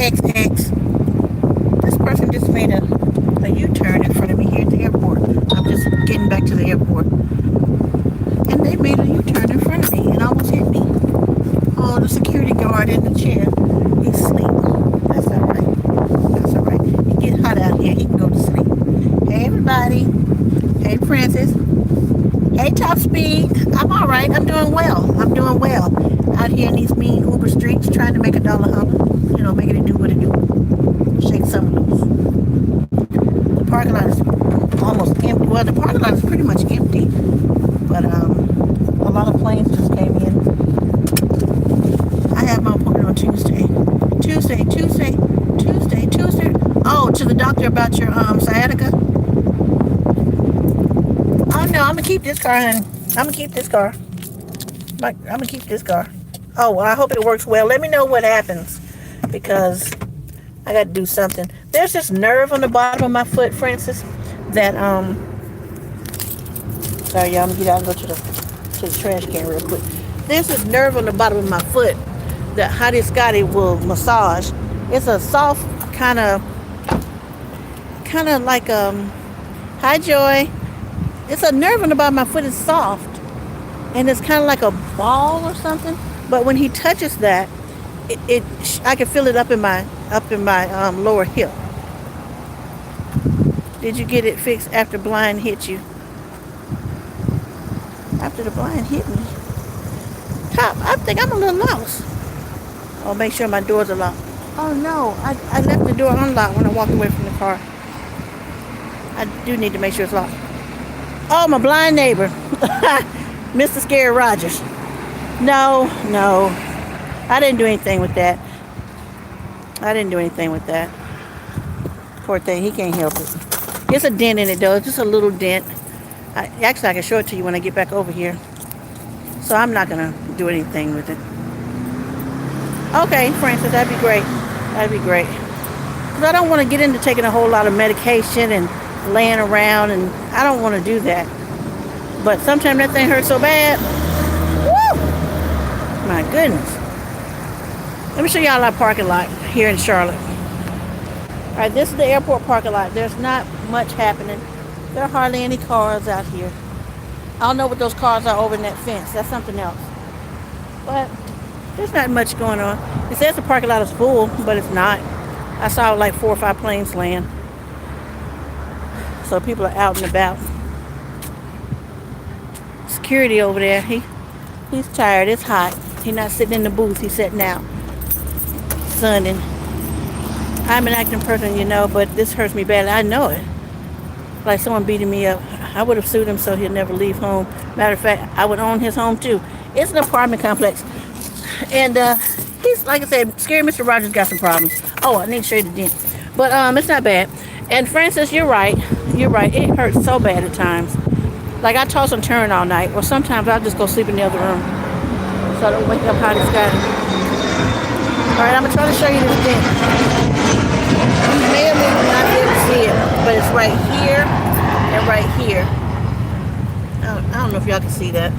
XX. This person just made a U-turn in front of me here at the airport. I'm just getting back to the airport. And they made a U-turn in front of me and almost hit me. Oh, the security guard in the chair. He's asleep. That's all right. That's all right. It gets hot out here. He can go to sleep. Hey, everybody. Hey, Francis. Hey, Top Speed. I'm all right. I'm doing well. I'm doing well. Out here in these mean Uber streets trying to make a dollar holler. You know, making it do what it do. Shake some loose. The parking lot is almost empty. Well, the parking lot is pretty much empty. But a lot of planes just came in. I have my appointment on Tuesday. Tuesday. Oh, to the doctor about your sciatica. Oh no, I'm gonna keep this car, honey. I'm gonna keep this car. I'm gonna keep this car. Oh, well, I hope it works well. Let me know what happens because I got to do something. There's this nerve on the bottom of my foot, Francis, that sorry, y'all. I'm gonna get out and go to the trash can real quick. There's this nerve on the bottom of my foot that Hottie Scotty will massage. It's a soft kind of like hi Joy. It's a nerve on the bottom of my foot. It's soft, and it's kind of like a ball or something. But when he touches that, I can feel it up in my lower hip. Did you get it fixed after blind hit you? After the blind hit me? Top, I think I'm a little lost. Oh, make sure my doors are locked. Oh no, I left the door unlocked when I walked away from the car. I do need to make sure it's locked. Oh, my blind neighbor. Mr. Scary Rogers. No. I didn't do anything with that. Poor thing, he can't help it. It's a dent in it though, it's just a little dent. Actually, I can show it to you when I get back over here. So I'm not gonna do anything with it. Okay, Francis, that'd be great. Because I don't want to get into taking a whole lot of medication and laying around, and I don't want to do that. But sometimes that thing hurts so bad. Woo! My goodness. Let me show y'all our parking lot here in Charlotte. Alright, this is the airport parking lot. There's not much happening. There are hardly any cars out here. I don't know what those cars are over in that fence. That's something else. But there's not much going on. It says the parking lot is full, but it's not. I saw like 4 or 5 planes land. So people are out and about. Security over there, he's tired. It's hot. He's not sitting in the booth. He's sitting out. Sunning. I'm an acting person, you know, but this hurts me badly. I know it. Like someone beating me up. I would have sued him so he'll never leave home. Matter of fact, I would own his home too. It's an apartment complex. And he's, like I said, Scary Mr. Rogers got some problems. Oh, I need to show you the dent. But it's not bad. And Francis, you're right. It hurts so bad at times. Like I toss and turn all night. Or sometimes I'll just go sleep in the other room. So I don't wake up Hottie Scotty. Alright, I'm going to try to show you this dent. You may or may not be able to see it. But it's right here and right here. I don't know if y'all can see that.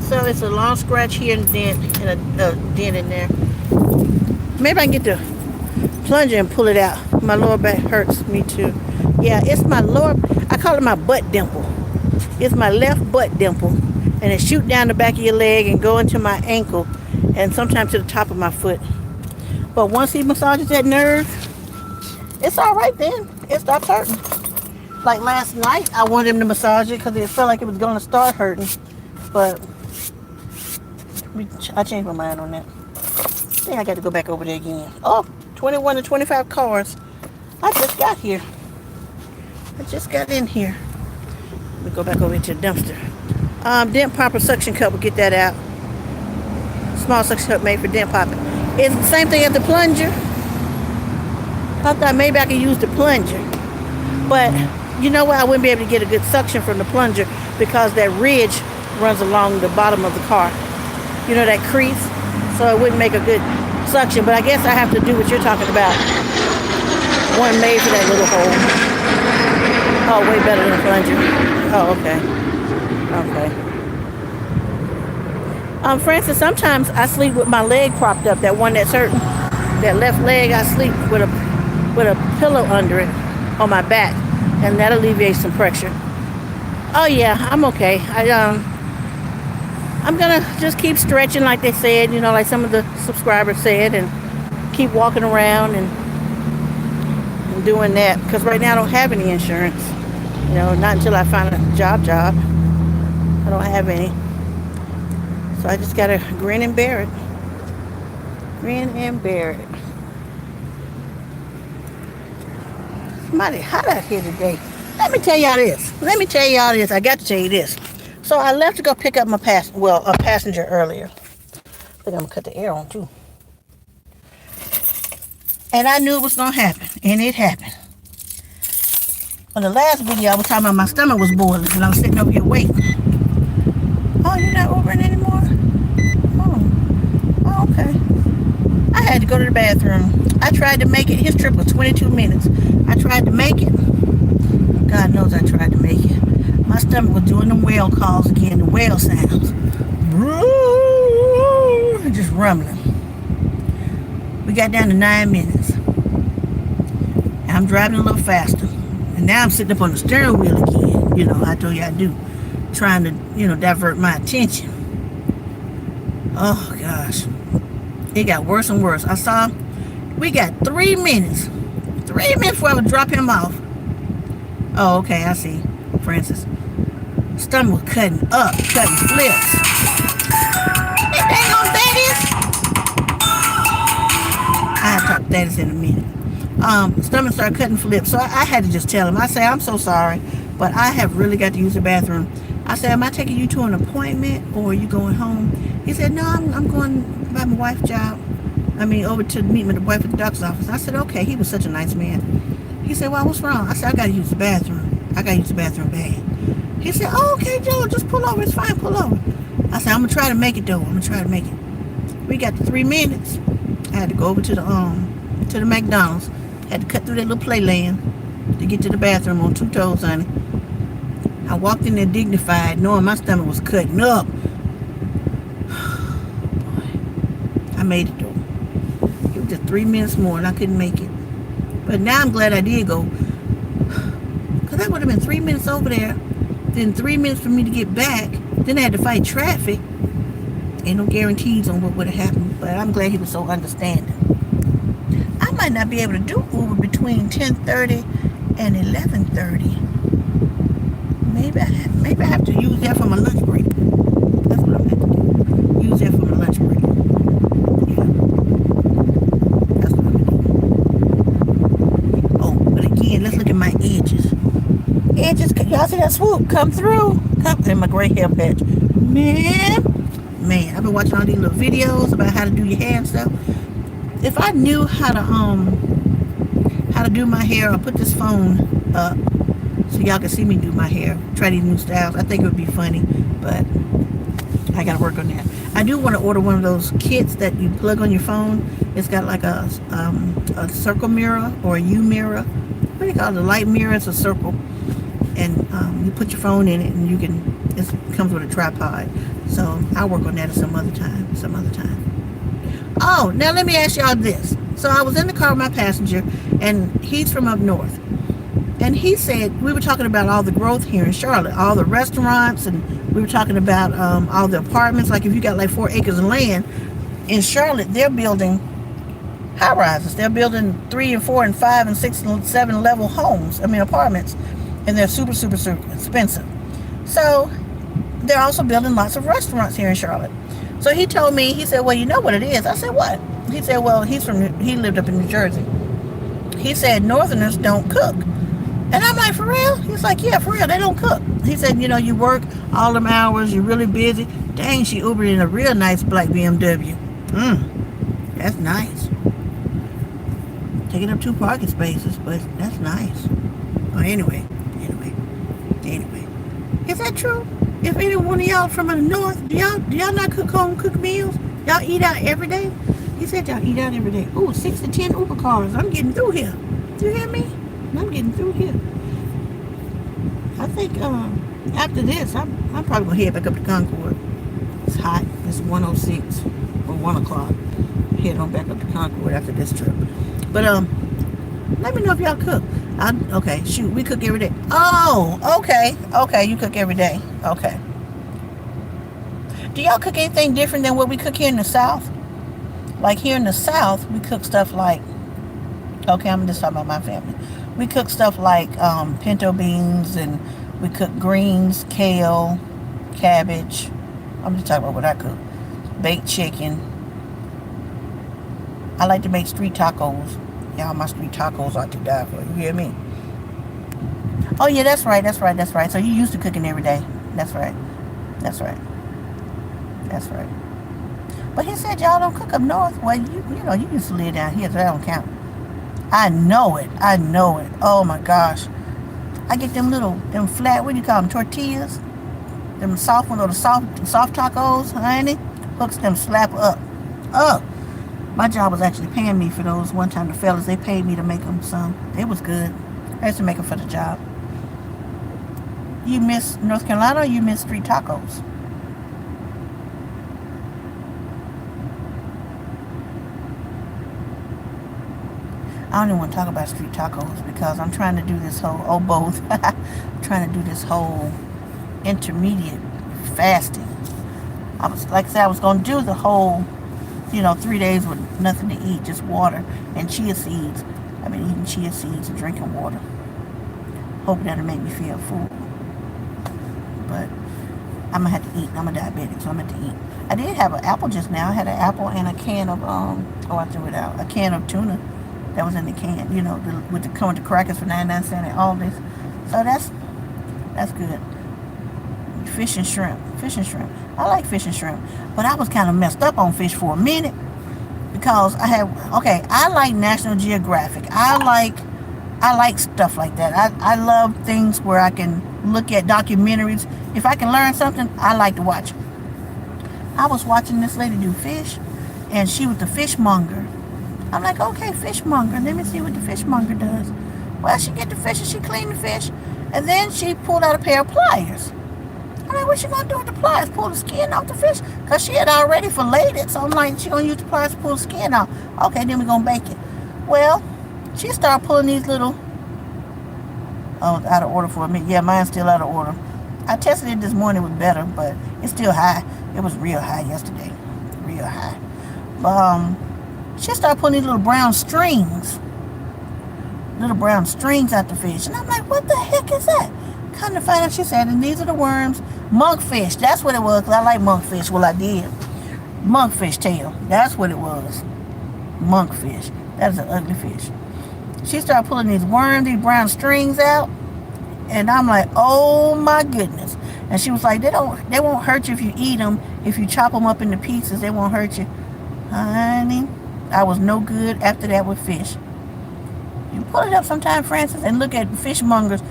So it's a long scratch here and a dent in there. Maybe I can get the plunger and pull it out. My lower back hurts me too. Yeah, it's my lower, I call it my butt dimple. It's my left butt dimple. And it shoot down the back of your leg and go into my ankle. And sometimes to the top of my foot. But once he massages that nerve, it's all right then. It stops hurting. Like last night, I wanted him to massage it because it felt like it was going to start hurting. But I changed my mind on that. I think I got to go back over there again. Oh, 21 to 25 cars. I just got here. I just got in here. Let me go back over to the dumpster. Dent popper suction cup will get that out. Small suction cup made for dent popping. It's the same thing as the plunger. I thought maybe I could use the plunger. But you know what? I wouldn't be able to get a good suction from the plunger because that ridge runs along the bottom of the car. You know, that crease? So it wouldn't make a good suction. But I guess I have to do what you're talking about. One made for that little hole. Oh, way better than a plunger. Oh, okay. Francis, sometimes I sleep with my leg propped up, that one that's hurting. That left leg, I sleep with a pillow under it on my back, and that alleviates some pressure. Oh yeah, I'm okay. I'm gonna just keep stretching like they said, like some of the subscribers said, and keep walking around and doing that, because right now I don't have any insurance. Not until I find a job. I don't have any. So I just gotta grin and bear it. Grin and bear it. Somebody hot out here today. Let me tell y'all this. I got to tell you this. So I left to go pick up a passenger earlier. I think I'm gonna cut the air on too. And I knew it was gonna happen, and it happened. On the last video, I was talking about my stomach was boiling, and I was sitting over here waiting. Oh, you're not Ubering anymore? Oh, okay. I had to go to the bathroom. I tried to make it. His trip was 22 minutes. I tried to make it. God knows I tried to make it. My stomach was doing the whale calls again, the whale sounds. Just rumbling. We got down to 9 minutes. And I'm driving a little faster. And now I'm sitting up on the steering wheel again. I told you I do. Trying to, divert my attention. Oh, gosh. It got worse and worse. We got 3 minutes. 3 minutes before I would drop him off. Oh, okay, I see. Francis. Stomach was cutting flips. That dang on Thaddeus. I have to talk to Thaddeus in a minute. Stomach started cutting flips, so I had to just tell him. I say, I'm so sorry, but I have really got to use the bathroom. I said, am I taking you to an appointment, or are you going home? He said, no, I'm going by my wife's job. Over to meet my wife at the doctor's office. I said, okay. He was such a nice man. He said, well, what's wrong? I said, I got to use the bathroom. I got to use the bathroom bad. He said, oh, okay, Joe, just pull over. It's fine, pull over. I said, I'm going to try to make it, though. We got to 3 minutes. I had to go over to the McDonald's. Had to cut through that little playland to get to the bathroom on 2 toes, honey. I walked in there dignified, knowing my stomach was cutting up. I made it, though. It was just 3 minutes more, and I couldn't make it. But now I'm glad I did go. Because that would have been 3 minutes over there. Then 3 minutes for me to get back. Then I had to fight traffic. Ain't no guarantees on what would have happened. But I'm glad he was so understanding. I might not be able to do Uber between 10:30 and 11:30. Maybe I have to use that for my lunch break. That's what I'm going to do. Use that for my lunch break. Yeah. That's what I'm going to do. Oh, but again, let's look at my edges. Y'all see that swoop come through? And my gray hair patch. Man, I've been watching all these little videos about how to do your hair and stuff. If I knew how to do my hair, I'll put this phone up so y'all can see me do my hair. Try these new styles. I think it would be funny, but I gotta work on that. I do want to order one of those kits that you plug on your phone. It's got like a circle mirror or a U mirror. What do you call it? A light mirror. It's a circle, and you put your phone in it, and it comes with a tripod. So I'll work on that some other time. Oh, now let me ask y'all this. So I was in the car with my passenger, and he's from up north. And he said, we were talking about all the growth here in Charlotte, all the restaurants, and we were talking about all the apartments. Like if you got like 4 acres of land, in Charlotte, they're building high rises. They're building 3 and 4 and 5 and 6 and 7 level apartments. And they're super, super, super expensive. So they're also building lots of restaurants here in Charlotte. So he told me, he said, well, you know what it is? I said, what? He said, well, he lived up in New Jersey. He said, Northerners don't cook. And I'm like, for real? He's like, yeah, for real, they don't cook. He said, you work all them hours, you're really busy. Dang, she Ubered in a real nice black BMW. That's nice. Taking up 2 parking spaces, but that's nice. Oh, anyway. Is that true? If any one of y'all from the north, do y'all not cook home cooked meals? Y'all eat out every day? He said y'all eat out every day. Ooh, 6 to 10 Uber cars. I'm getting through here. You hear me? I'm getting through here. I think after this, I'm probably gonna head back up to Concord. It's hot. It's 1:06 or 1 o'clock. Head head on back up to Concord after this trip. But let me know if y'all cook. Okay, shoot, we cook every day. Oh, okay, you cook every day. Okay. Do y'all cook anything different than what we cook here in the South? Like here in the South, we cook stuff like, okay, I'm just talking about my family. We cook stuff like pinto beans, and we cook greens, kale, cabbage. I'm just talking about what I cook. Baked chicken. I like to make street tacos. Y'all, my street tacos are to die for. You hear me? Oh yeah, that's right. So you used to cooking every day. That's right. But he said y'all don't cook up north. Well, you know, you used to live down here, so that don't count. I know it. Oh my gosh. I get them flat, what do you call them, tortillas? Them soft ones, or the soft tacos, honey. Hooks them, slap up. My job was actually paying me for those one time. The fellas, they paid me to make them some. It was good. I used to make them for the job. You miss North Carolina, or you miss street tacos? I don't even want to talk about street tacos because I'm trying to do this whole, both. I'm trying to do this whole intermediate fasting. I was going to do the whole, 3 days with nothing to eat, just water and chia seeds. I've been eating chia seeds and drinking water. Hope that'll make me feel full. But I'm going to have to eat. I'm a diabetic, so I'm going to have to eat. I did have an apple just now. I had an apple and a can of, I threw it out. A can of tuna that was in the can, with the crackers for 99 cents and all this. So that's good. Fish and shrimp. I like fish and shrimp, but I was kind of messed up on fish for a minute because I like National Geographic. I like stuff like that. I love things where I can look at documentaries. If I can learn something, I like to watch it. I was watching this lady do fish, and she was the fishmonger. I'm like, okay, fishmonger. Let me see what the fishmonger does. Well, she get the fish and she clean the fish, and then she pulled out a pair of pliers. I'm like, what's she gonna do with the pliers? Pull the skin off the fish? Because she had already filleted it, so I'm like, she gonna use the pliers to pull the skin off. Okay, then we're gonna bake it. Well, she started pulling these little, out of order for a minute. Yeah, mine's still out of order. I tested it this morning, it was better, but it's still high. It was real high yesterday. Real high. But, she started putting these little brown strings out the fish. And I'm like, what the heck is that? Come to find out, she said, and these are the worms. Monkfish, that's what it was, because I like monkfish. Well, I did. Monkfish tail, that's what it was. Monkfish. That is an ugly fish. She started pulling these worms, these brown strings out. And I'm like, oh my goodness. And she was like, they won't hurt you if you eat them. If you chop them up into pieces, they won't hurt you. Honey, I was no good after that with fish. You pull it up sometime, Francis, and look at fishmongers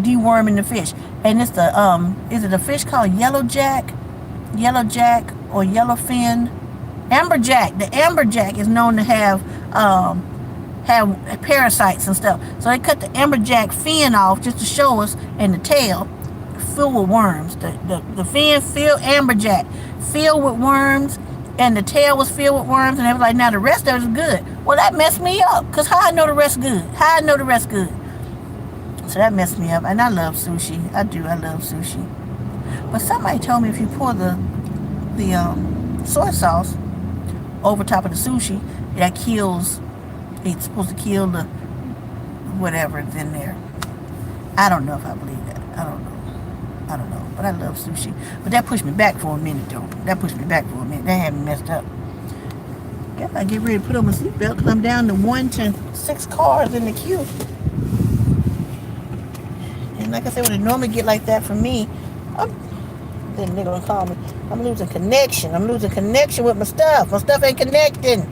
deworming the fish. And it's is it a fish called yellowjack or yellowfin? Amberjack. The amberjack is known to have parasites and stuff. So they cut the amberjack fin off just to show us, and the tail filled with worms. The fin filled, amberjack filled with worms, and the tail was filled with worms, and they were like, now the rest of it is good. Well, that messed me up, because how I know the rest good? So that messed me up, and I love sushi. I love sushi. But somebody told me if you pour the soy sauce over top of the sushi, that kills, it's supposed to kill the whatever's in there. I don't know if I believe that. I don't know. But I love sushi. But that pushed me back for a minute, though. That had me messed up. Guess I get ready to put on my seatbelt because I'm down to 1 to 6 cars in the queue. And like I said, when it normally get like that for me, then they're gonna call me. I'm losing connection. With my stuff. My stuff ain't connecting.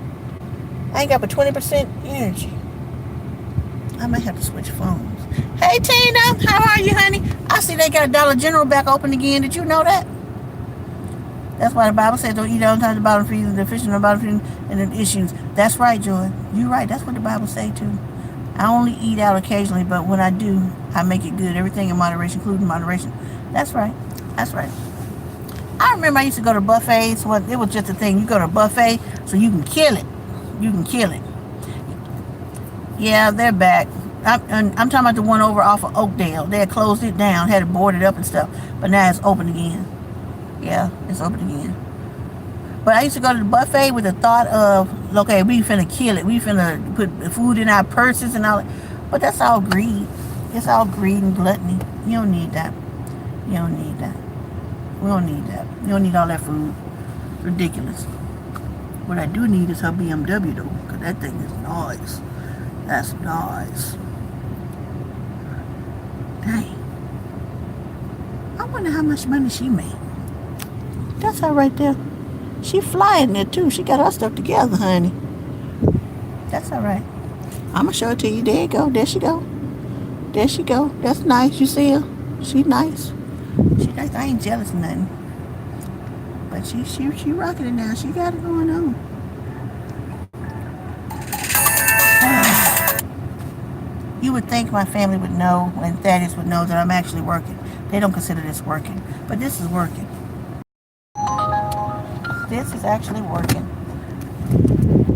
I ain't got but 20% energy. I might have to switch phones. Hey Tina, how are you, honey? I see they got a Dollar General back open again. Did you know that? That's why the Bible says don't eat all the time the bottom feeding, the fish in the bottom feeding, and the issues. That's right, Joy. You're right. That's what the Bible say too. I only eat out occasionally, but when I do, I make it good. Everything in moderation, including moderation. That's right. I remember I used to go to buffets. Well, it was just a thing. You go to a buffet so you can kill it. You can kill it. Yeah, they're back. I'm talking about the one over off of Oakdale. They had closed it down, had it boarded up and stuff, but now it's open again. Yeah, it's open again. But I used to go to the buffet with the thought of, okay, we finna kill it. We finna put food in our purses and all that. But that's all greed. It's all greed and gluttony. You don't need that. You don't need that. We don't need that. You don't need all that food. It's ridiculous. What I do need is her BMW though, because that thing is nice. That's nice. Dang. I wonder how much money she made. That's her right there. She flying there too. She got her stuff together, honey. That's all right. I'm gonna show it to you. There you go. There she go. There she go. That's nice. You see her? She nice. She nice. I ain't jealous of nothing. But she rocking it now. She got it going on. You would think my family would know, and Thaddeus would know that I'm actually working. They don't consider this working, but this is working. This is actually working.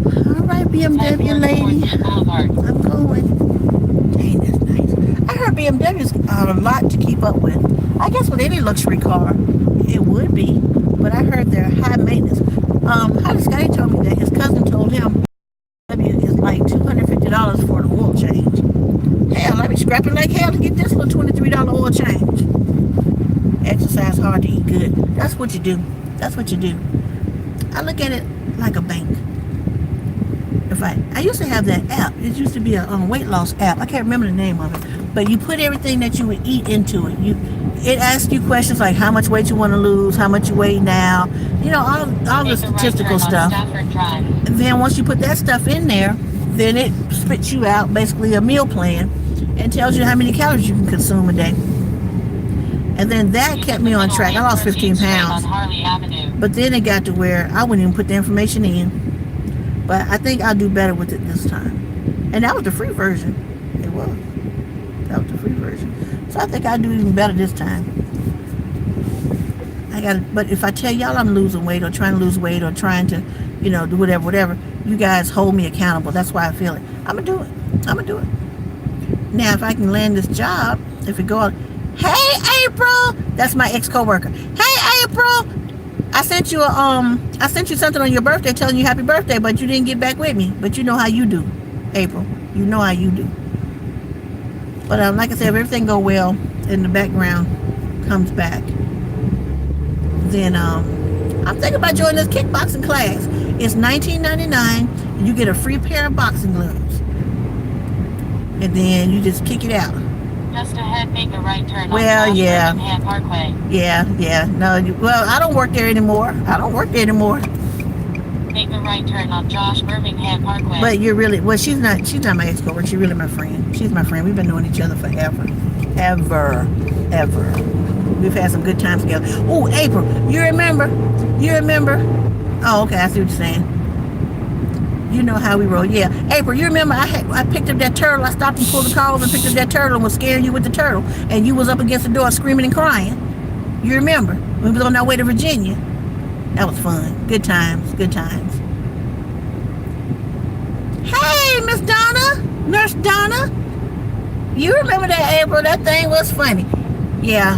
All right, BMW lady. I'm going. Dang, that's nice. I heard BMW's a lot to keep up with. I guess with any luxury car, it would be. But I heard they're high maintenance. How this guy told me that his cousin told him BMW is like $250 for an oil change. Hell, I be scrapping like hell to get this little $23 oil change. Exercise hard to eat good. That's what you do. That's what you do. I look at it like a bank. If I used to have that app. It used to be a weight loss app. I can't remember the name of it. But you put everything that you would eat into it. It asks you questions like how much weight you want to lose, how much you weigh now, you know, all the statistical stuff. And then once you put that stuff in there, then it spits you out basically a meal plan and tells you how many calories you can consume a day. And then that kept me on track. I lost 15 pounds. But then it got to where I wouldn't even put the information in. But I think I'll do better with it this time. And that was the free version. It was. That was the free version. So I think I'll do even better this time. But if I tell y'all I'm losing weight or trying to lose weight or trying to, you know, do whatever, you guys hold me accountable. That's why I feel it. I'm going to do it. I'm going to do it. Now, if I can land this job, if it go out, hey, April, that's my ex-coworker. Hey, April, I sent you something on your birthday telling you happy birthday, but you didn't get back with me. But you know how you do, April. You know how you do. But like I said, if everything go well and the background comes back, then I'm thinking about joining this kickboxing class. It's $19.99 and you get a free pair of boxing gloves. And then you just kick it out. Just ahead, make a right turn well, on yeah. Birmingham Parkway. Yeah. No, well, I don't work there anymore. Make a right turn on Josh Birmingham Parkway. But you're really, well, she's not my ex-coworker. She's really my friend. She's my friend. We've been knowing each other forever. Ever. We've had some good times together. Oh, April, you remember? Oh, okay, I see what you're saying. You know how we roll. Yeah. April, you remember I picked up that turtle. I stopped and pulled the car over and picked up that turtle and was scaring you with the turtle. And you was up against the door screaming and crying. You remember? We was on our way to Virginia. That was fun. Good times. Hey, Miss Donna. Nurse Donna. You remember that, April? That thing was funny. Yeah.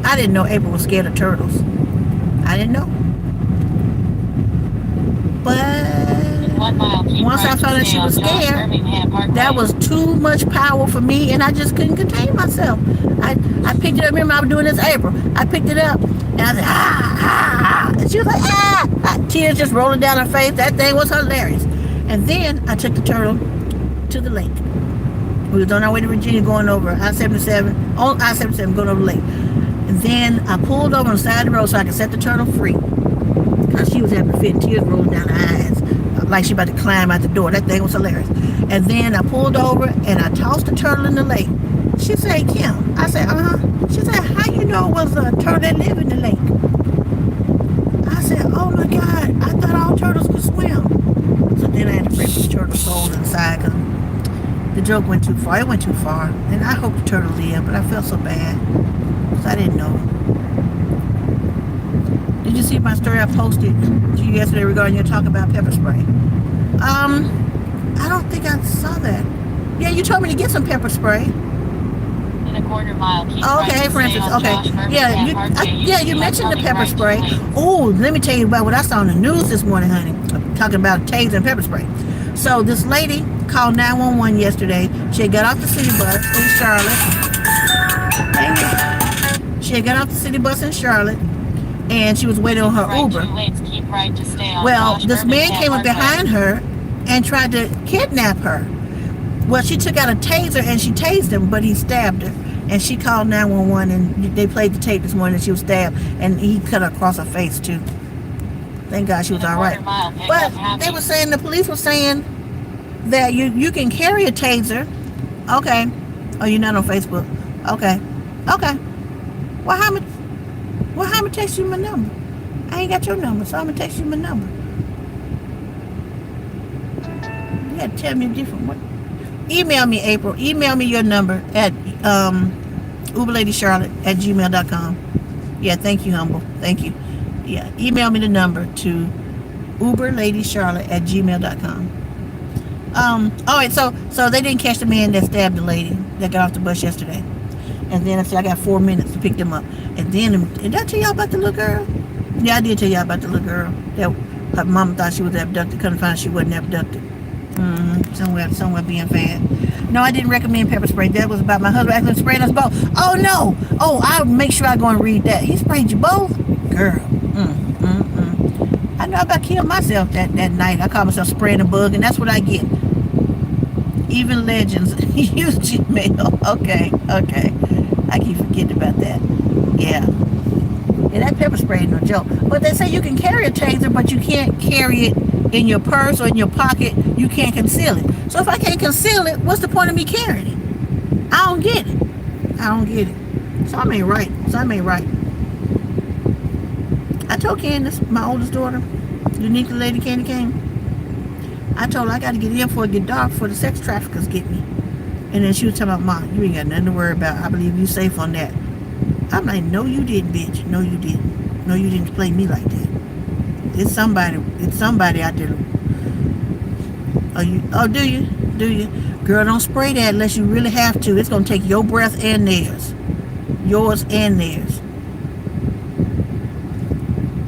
I didn't know April was scared of turtles. I didn't know. But once I found out she was scared, that was too much power for me, and I just couldn't contain myself. I picked it up. Remember, I was doing this, April. I picked it up, and I said, ah. And she was like, tears just rolling down her face. That thing was hilarious. And then I took the turtle to the lake. We was on our way to Virginia going over I-77, on I-77 going over the lake. And then I pulled over on the side of the road so I could set the turtle free. Because she was having a fit and tears rolling down her eyes. Like she about to climb out the door. That thing was hilarious. And then I pulled over and I tossed the turtle in the lake. She said, Kim. I said, She said, how you know it was a turtle that lived in the lake? I said, oh my God, I thought all turtles could swim. So then I had to break the turtle soul inside because the joke went too far. It went too far. And I hope the turtle lived, but I felt so bad because I didn't know. Did you see my story I posted to you yesterday regarding your talk about pepper spray? I don't think I saw that. Yeah, you told me to get some pepper spray. In a quarter mile, keep right Okay, to for stay instance, on okay. Josh Birmingham Yeah, Parkway. you mentioned the Turning pepper right two spray. lanes. Oh, let me tell you about what I saw on the news this morning, honey. Talking about taser and pepper spray. So this lady called 911 yesterday. She had got off the city bus in Charlotte. She had got off the city bus in Charlotte, and she was waiting on her Right Uber. 2 lanes, keep right to stay on Well, Josh this man Birmingham came up Parkway. behind her and tried to kidnap her. Well, she took out a taser and she tased him, but he stabbed her. And she called 911, and they played the tape this morning, and she was stabbed, and he cut her across her face too. Thank God she was In a all quarter right. mile, pick But up Happy. they were saying, the police were saying that you can carry a taser. Okay. Oh, you're not on Facebook. Okay. Well, how me text you my number? I ain't got your number, so I'm gonna text you my number. You gotta tell me a different one. Email me, April. Email me your number at uberladycharlotte@gmail.com. Yeah, thank you, humble. Thank you. Yeah, email me the number to uberladycharlotte@gmail.com. All right, so they didn't catch the man that stabbed the lady that got off the bus yesterday. And then I said I got 4 minutes to pick them up. And then, did I tell y'all about the little girl? Yeah, I did tell y'all about the little girl that her mama thought she was abducted. Couldn't find she wasn't abducted. Somewhere being fed. No, I didn't recommend pepper spray. That was about my husband actually spraying us both. Oh no! Oh, I'll make sure I go and read that. He sprayed you both, girl. I know I about killed myself that night. I called myself spraying a bug, and that's what I get. Even legends use Gmail. Okay. I keep forgetting about that. Yeah, that pepper spray is no joke. But they say you can carry a taser, but you can't carry it in your purse or in your pocket. You can't conceal it. So if I can't conceal it, what's the point of me carrying it? I don't get it. Something ain't right. I told Candace, my oldest daughter, unique lady Candy came. I told her I got to get in before it get dark before the sex traffickers get me. And then she was telling me, Mom, you ain't got nothing to worry about. I believe you safe on that. I'm like, no, you didn't, bitch. No, you didn't. No, you didn't play me like that. It's somebody out there. Do you? Girl, don't spray that unless you really have to. It's going to take your breath and theirs. Yours and theirs.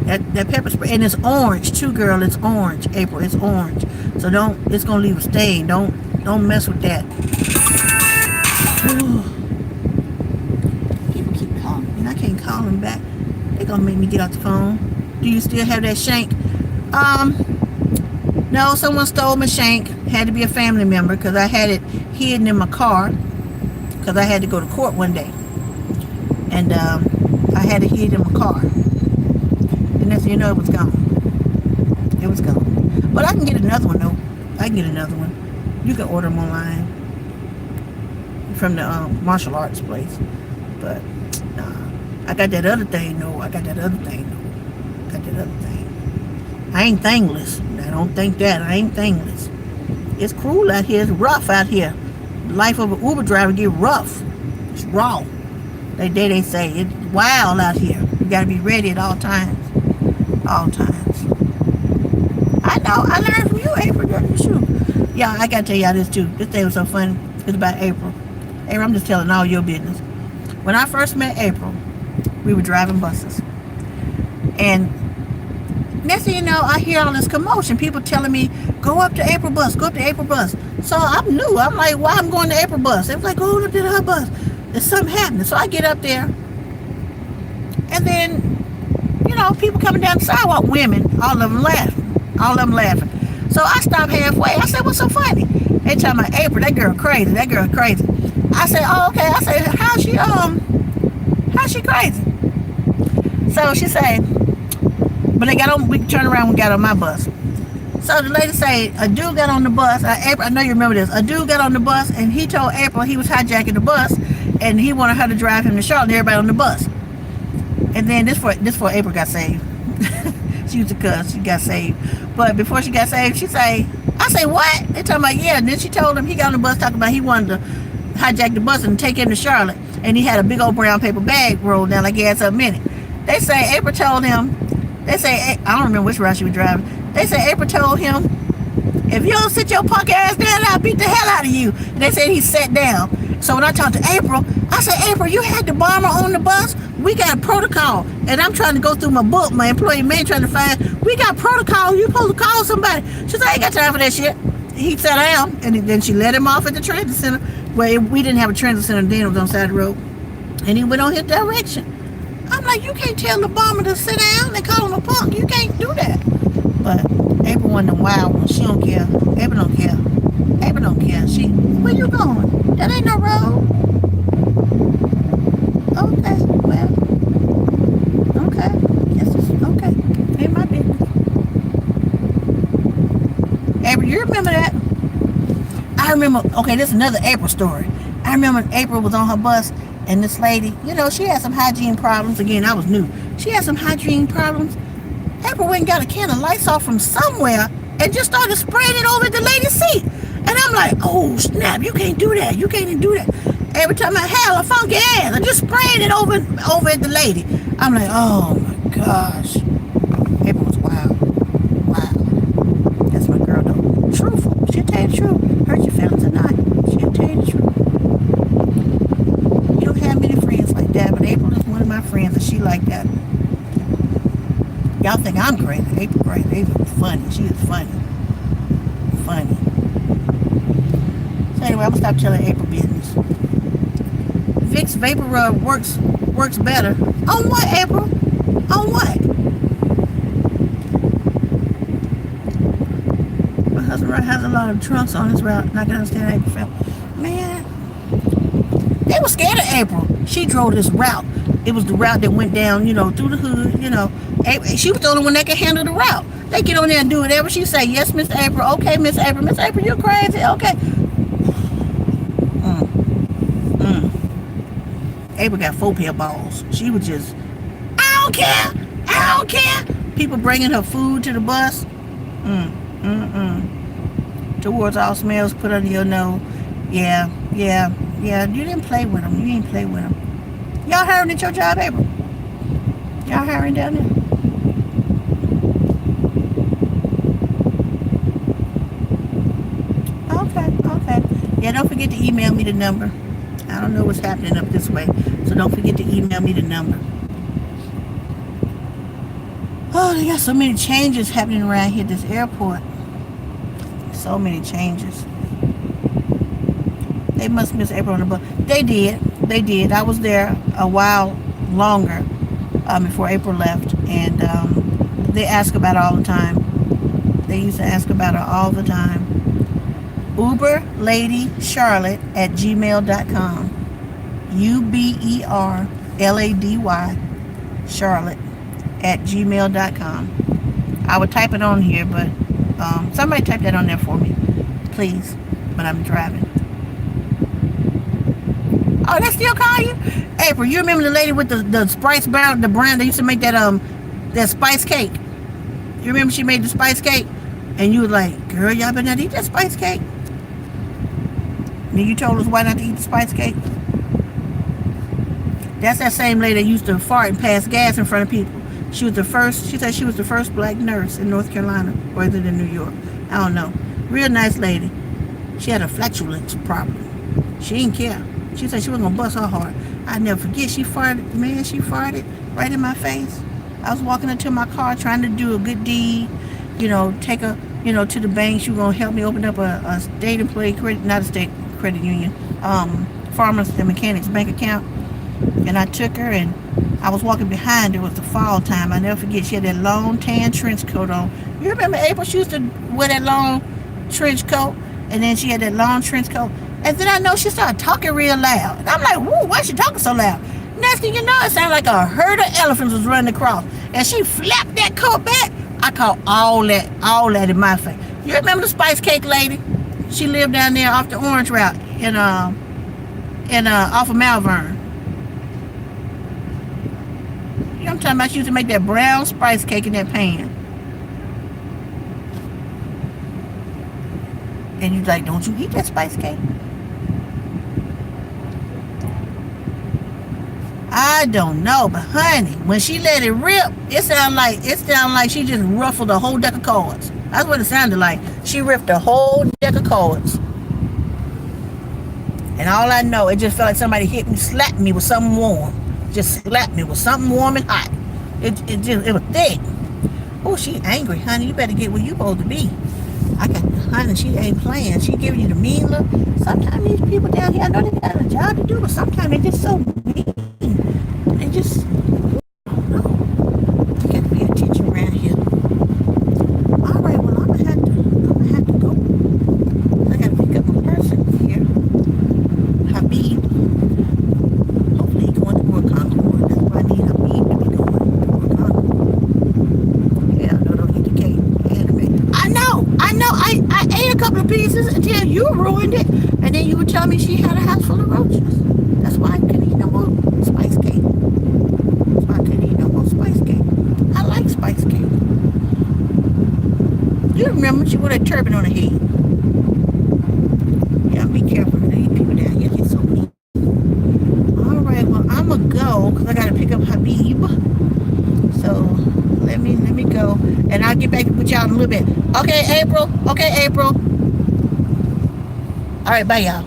That pepper spray, and it's orange too, girl. It's orange, April. It's orange. So it's going to leave a stain. Don't mess with that. People keep calling me, and I can't call them back. They're going to make me get off the phone. Do you still have that shank? No, someone stole my shank. Had to be a family member because I had it hidden in my car because I had to go to court one day. And I had it hidden in my car. And next thing you know, it was gone. But I can get another one, though. You can order them online from the martial arts place. But I got that other thing, though. I ain't thingless. I don't think that. I ain't thingless. It's cruel out here. It's rough out here. The life of an Uber driver get rough. It's raw. They say it's wild out here. You gotta be ready at all times. I know. I learned from you, April. Shoot. Yeah, I gotta tell y'all this too. This day was so funny. It's about April. April, I'm just telling all your business. When I first met April, we were driving buses. And next thing you know, I hear all this commotion. People telling me, go up to April bus. So I'm new. I'm like, why I'm going to April bus? They was like, go up to her bus. There's something happening. So I get up there. And then, people coming down the sidewalk, women, all of them laughing. So I stopped halfway. I said, what's so funny? They tell me, April, that girl crazy. I said, oh, okay. I said, how's she crazy? So she said, but we turned around and got on my bus. So the lady said, a dude got on the bus. April, I know you remember this. A dude got on the bus, and he told April he was hijacking the bus, and he wanted her to drive him to Charlotte, and everybody on the bus. And then this before April got saved. She used to cuss. She got saved. But before she got saved, I say, what? They talking about, yeah. And then she told him, he got on the bus talking about he wanted to hijack the bus and take him to Charlotte. And he had a big old brown paper bag rolled down like he had something in it. They say April told him, I don't remember which route she was driving. They say April told him, If you don't sit your punk ass down, I'll beat the hell out of you. And they said he sat down. So when I talked to April, I said, April, you had the bomber on the bus? We got a protocol. And I'm trying to go through my book, my employee man trying to find, we got protocol. You supposed to call somebody. She said, I ain't got time for that shit. He sat down, and then she let him off at the transit center. Well, we didn't have a transit center then, it was on the side of the road. And he went on his direction. I'm like, you can't tell the bomber to sit down and call him a punk. You can't do that. But April one of them wild ones. She don't care. April don't care. April don't care. Where you going? That ain't no road. Okay, well. Okay. Yes, it's okay. Ain't my business. April, you remember that? I remember, okay, this is another April story. I remember April was on her bus, and this lady, she had some hygiene problems. Again, I was new. She had some hygiene problems. April went and got a can of Lysol from somewhere and just started spraying it over the lady's seat. And I'm like, oh, snap, you can't do that. You can't even do that. Every time I had a funky ass, I just spraying it over at the lady. I'm like, oh, my gosh. April was wild. Wild. That's my girl, though. Truthful. She'll tell you the truth. Hurt your feelings or not. She'll tell you the truth. You don't have many friends like that, but April is one of my friends, and she like that. Y'all think I'm crazy. April crazy. April is funny. She is funny. Funny. So anyway, I'm going to stop telling April business. Vicks Vapor Rub works better. On what, April? On what? My husband has a lot of trunks on his route, and I can understand April felt. Man, they were scared of April. She drove this route. It was the route that went down, through the hood, She was the only one that could handle the route. They get on there and do whatever she say. Yes, Miss April. Okay, Miss April. Miss April, you're crazy. Okay. April got 4 pair of balls. She was just, I don't care. I don't care. People bringing her food to the bus. Towards all smells put under your nose. Yeah. You didn't play with them. You ain't play with them. Y'all hiring at your job, April? Y'all hiring down there? Okay. Yeah, don't forget to email me the number. I don't know what's happening up this way, so don't forget to email me the number. Oh, they got so many changes happening around here at this airport. So many changes. They must miss April on the bus. They did. I was there a while longer before April left, and they ask about her all the time. They used to ask about her all the time. UberLadyCharlotte@gmail.com. UberLady Charlotte@gmail.com. I would type it on here, but somebody type that on there for me, please. But I'm driving. Oh, they still call you? April, you remember the lady with the spice brown, the brand that used to make that spice cake? You remember she made the spice cake? And you was like, girl, y'all better not eat that spice cake. And you told us why not to eat the spice cake? That's that same lady that used to fart and pass gas in front of people. She said she was the first black nurse in North Carolina, or is it in New York? I don't know. Real nice lady. She had a flatulence problem. She didn't care. She said she wasn't going to bust her heart. I never forget. She farted right in my face. I was walking into my car trying to do a good deed, take her, to the bank. She was going to help me open up a state employee credit, not a state credit union, farmers and mechanics bank account. And I took her, and I was walking behind her. It was the fall time. I never forget. She had that long tan trench coat on. You remember April? She used to wear that long trench coat, and then she had that long trench coat. And then I know she started talking real loud. And I'm like, whoa, why is she talking so loud? Next thing you know, it sounded like a herd of elephants was running across. And she flapped that coat back. I caught all that in my face. You remember the spice cake lady? She lived down there off the Orange Route off of Malvern. You know what I'm talking about? She used to make that brown spice cake in that pan. And you're like, don't you eat that spice cake? I don't know, but honey, when she let it rip, it sounded like she just ruffled a whole deck of cards. That's what it sounded like. She ripped a whole deck of cards. And all I know, it just felt like somebody hit me, slapped me with something warm. Just slapped me with something warm and hot. It was thick. Oh, she angry, honey. You better get where you supposed to be. Honey, she ain't playing. She giving you the mean look. Sometimes these people down here, I know they got a job to do, but sometimes they just so mean. They just, I don't know. I got to pay attention around here. All right, well, I'm gonna have to go. I gotta pick up my person here. Habib. Hopefully he's going to work Concord. That's why I need Habib to be going to work Concord. Yeah, no, don't hit the cake. Anime. I know. I ate a couple of pieces until you ruined it, and then you would tell me she had a house full of roaches. That's why I couldn't eat no more spice cake. That's why I couldn't eat no more spice cake. I like spice cake. You remember she wore that turban on her head. Yeah, be careful. These people down here get so mean. All right, well, I'm gonna go because I gotta pick up Habib. So let me go, and I'll get back with y'all in a little bit. Okay, April. All right, bye, y'all.